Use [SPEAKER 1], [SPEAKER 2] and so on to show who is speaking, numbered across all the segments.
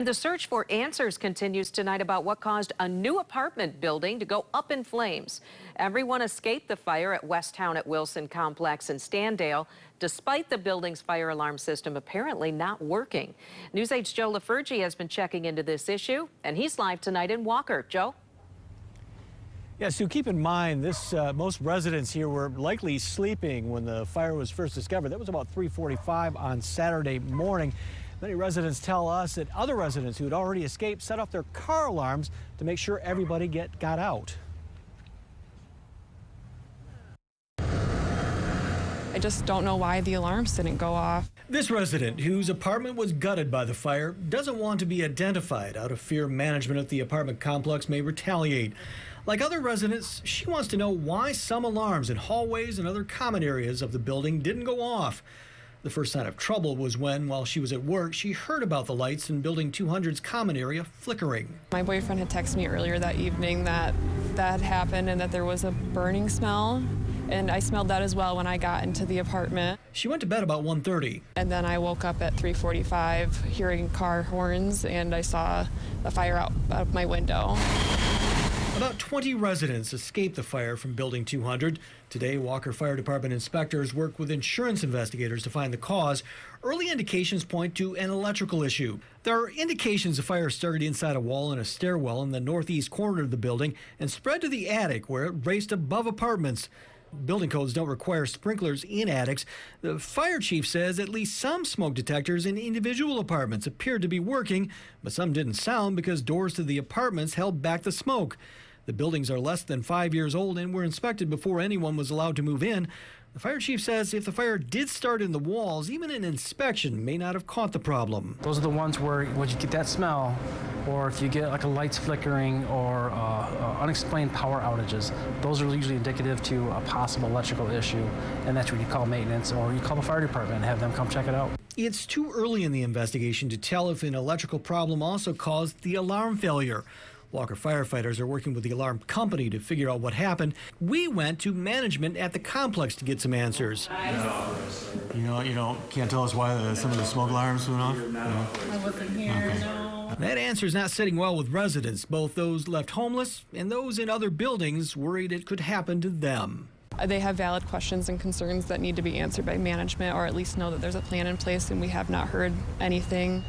[SPEAKER 1] The search for answers continues tonight about what caused a new apartment building to go up in flames. Everyone escaped the fire at Westtown at Wilson Complex in Standale, despite the building's fire alarm system apparently not working. News 8's Joe LaFurgey has been checking into this issue, and he's live tonight in Walker. Joe?
[SPEAKER 2] Yeah, Sue, keep in mind most residents here were likely sleeping when the fire was first discovered. That was about 3:45 on Saturday morning. Many residents tell us that other residents who had already escaped set off their car alarms to make sure everybody got out.
[SPEAKER 3] I just don't know why the alarms didn't go off.
[SPEAKER 2] This resident, whose apartment was gutted by the fire, doesn't want to be identified out of fear management at the apartment complex may retaliate. Like other residents, she wants to know why some alarms in hallways and other common areas of the building didn't go off. The first sign of trouble was when, while she was at work, she heard about the lights in Building 200's common area flickering.
[SPEAKER 3] My boyfriend had texted me earlier that evening that had happened and that there was a burning smell, and I smelled that as well when I got into the apartment.
[SPEAKER 2] She went to bed about 1:30.
[SPEAKER 3] And then I woke up at 3:45 hearing car horns, and I saw the fire out of my window.
[SPEAKER 2] About 20 residents escaped the fire from Building 200. Today, Walker Fire Department inspectors work with insurance investigators to find the cause. Early indications point to an electrical issue. There are indications the fire started inside a wall in a stairwell in the northeast corner of the building and spread to the attic, where it raced above apartments. Building codes don't require sprinklers in attics. The fire chief says at least some smoke detectors in individual apartments appeared to be working, but some didn't sound because doors to the apartments held back the smoke. The buildings are less than 5 years old and were inspected before anyone was allowed to move in. The fire chief says if the fire did start in the walls, even an inspection may not have caught the problem.
[SPEAKER 4] Those are the ones where you get that smell, or if you get like a lights flickering or unexplained power outages. Those are usually indicative to a possible electrical issue, and that's when you call maintenance or you call the fire department and have them come check it out.
[SPEAKER 2] It's too early in the investigation to tell if an electrical problem also caused the alarm failure. Walker firefighters are working with the alarm company to figure out what happened. We went to management at the complex to get some answers. Can't tell us why some of the smoke alarms went off? No.
[SPEAKER 5] I wasn't here, no.
[SPEAKER 2] That answer is not sitting well with residents, both those left homeless and those in other buildings worried it could happen to them.
[SPEAKER 3] They have valid questions and concerns that need to be answered by management, or at least know that there's a plan in place, and we have not heard anything.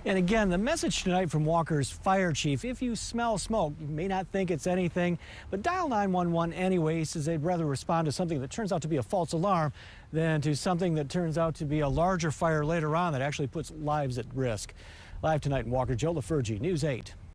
[SPEAKER 2] And again, the message tonight from Walker's fire chief: if you smell smoke, you may not think it's anything, but dial 911 anyway. He says they'd rather respond to something that turns out to be a false alarm than to something that turns out to be a larger fire later on that actually puts lives at risk. Live tonight in Walker, Joe LaFurgey, News 8.